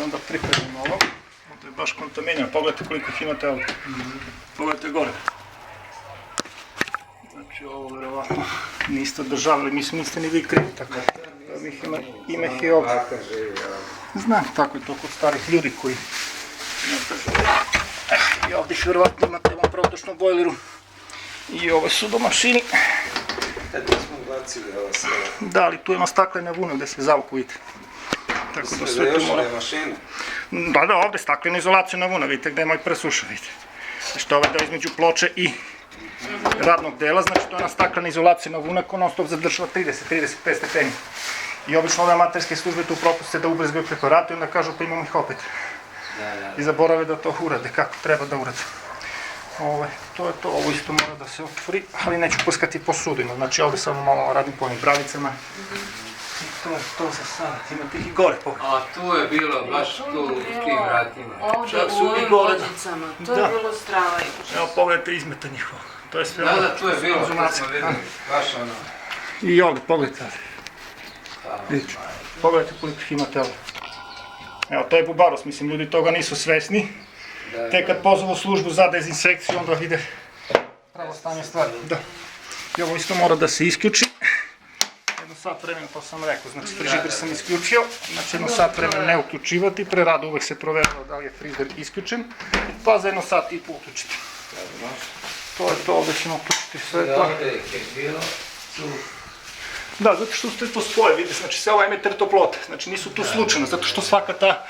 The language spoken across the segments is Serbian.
da pripremim ovo. Ovdje je baš kontaminirano, pogledajte koliko ih imate ovdje. Pogledajte gore. Znači ovo verovatno niste održavali, mislim niste ni vi krivi, tako da ima ih i ovdje. Znam, tako je to kod starih ljudi koji i ovdje ih verovatno imate u ovom protočnom bojleru i ove su do mašini. Da, ali tu ima staklene vune gdje se zavuku, vidite. Tako da sve tu mora... Da, ovdje staklena izolacija na vuna, vidite gdje je moj presuša, vidite. Što ovaj deo između ploče i radnog dela, znači to je ona staklena izolacija na vuna koja non stop zadržava 30-35 stepeni. I obično ove amaterske službe tu propuste da ubrizgaju preparate i onda kažu pa imamo ih opet. I zaborave da to urade kako treba da urade. To je to, ovo isto mora da se otvori, ali neću puskati po sudima, znači ovdje samo malo radim po ovim bravicama. I to je to za sada, imate ih i gore pogledaj. A tu je bilo, baš tu u tim vratima. Ovdje u ovim vodicama, to je bilo strava i... Evo pogledajte izmeta njihova. Da, tu je bilo, to smo vidjeli, baš ono. I ovdje, pogledajte. Vidite, pogledajte koliko ih imate ovdje. Evo, to je bubaros, mislim, ljudi toga nisu svesni. Tek kad pozovu službu za dezinsekciju, onda vide pravo stanje stvari. I ovo isto mora da se isključi. Jedno sat vremena, to sam rekao, znači frižider sam isključio, znači jedno sat vremena ne uključivati, pre rada uvek se proverava da li je frižider isključen, pa za jedno sat i po uključiti. To je to, ovdje ćemo uključiti sve to. Da, zato što ste to spoje, vidite, znači sve ovo emeter toplote, znači nisu tu slučajno, zato što svaka ta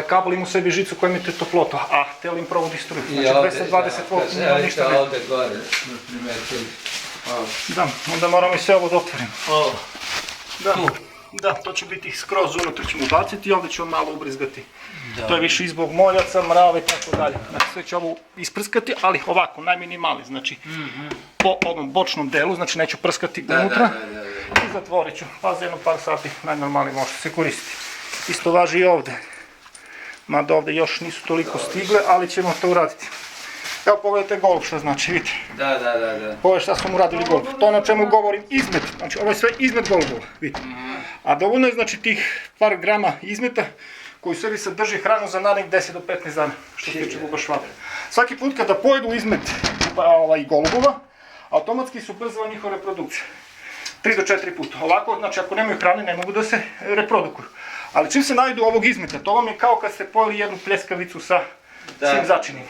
kabel ima u sebi žicu koja emite toplotu, a telo im provodi struju, znači 220 V nema ništa ne. Ovdje gore, na primjer, da, onda moramo i sve ovo da otvorimo. Da, to će biti skroz unutra ćemo ubaciti i ovdje ćemo malo ubrizgati. To je više i zbog moljaca, mrava i tako dalje. Znači sve će ovo isprskati, ali ovako, najminimalni, znači po ovom bočnom delu, znači neću prskati unutra i zatvorit ću, pa za jedno par sati najnormalnije može se koristiti. Isto važi i ovdje, mada ovdje još nisu toliko stigle, ali ćemo to uraditi. Evo pogledajte golub što znači, vidite. Pogledajte šta smo uradili golub. To na čemu govorim izmet, znači ovo je sve izmet golubova, vidite. A dovoljno je znači tih par grama izmeta koji u sebi sadrži hranu za narednih 10 do 15 dana, što se tiče bubašvabe. Svaki put kada pojedu izmet golubova, automatski se ubrzava njihova reprodukcija. 3 do 4 puta. Ovako, znači ako nemaju hrane ne mogu da se reprodukuju. Ali čim se najdu ovog izmeta, to vam je kao kad ste pojeli jednu pljeskavicu sa svim začinima.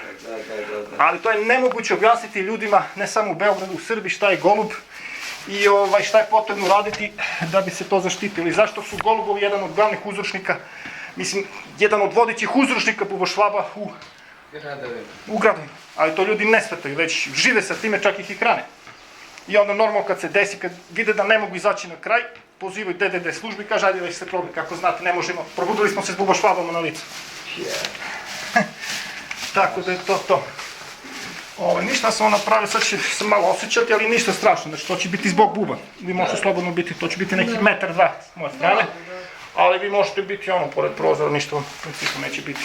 Ali to je nemoguće objasniti ljudima, ne samo u Beogradu, u Srbiji, šta je golub i šta je potrebno raditi da bi se to zaštitili. Zašto su golubovi jedan od glavnih uzročnika, mislim, jedan od vodećih uzročnika bubašvaba u gradovima. Ali to ljudi ne shvataju, već žive sa time, čak ih i hrane. I onda normalno kad se desi, kad vide da ne mogu izaći na kraj, pozivaju DDD službi i kaže, ajde već se probaj, kako znate, ne možemo, probudili smo se s bubašvabama na licu. Tako da je to. Ništa sam napravio, sad će se malo osjećati, ali ništa strašno, znači to će biti zbog buba. Vi možete slobodno biti, to će biti neki 1-2 m s moje strane, ali vi možete biti pored prozora, ništa vam u principu neće biti.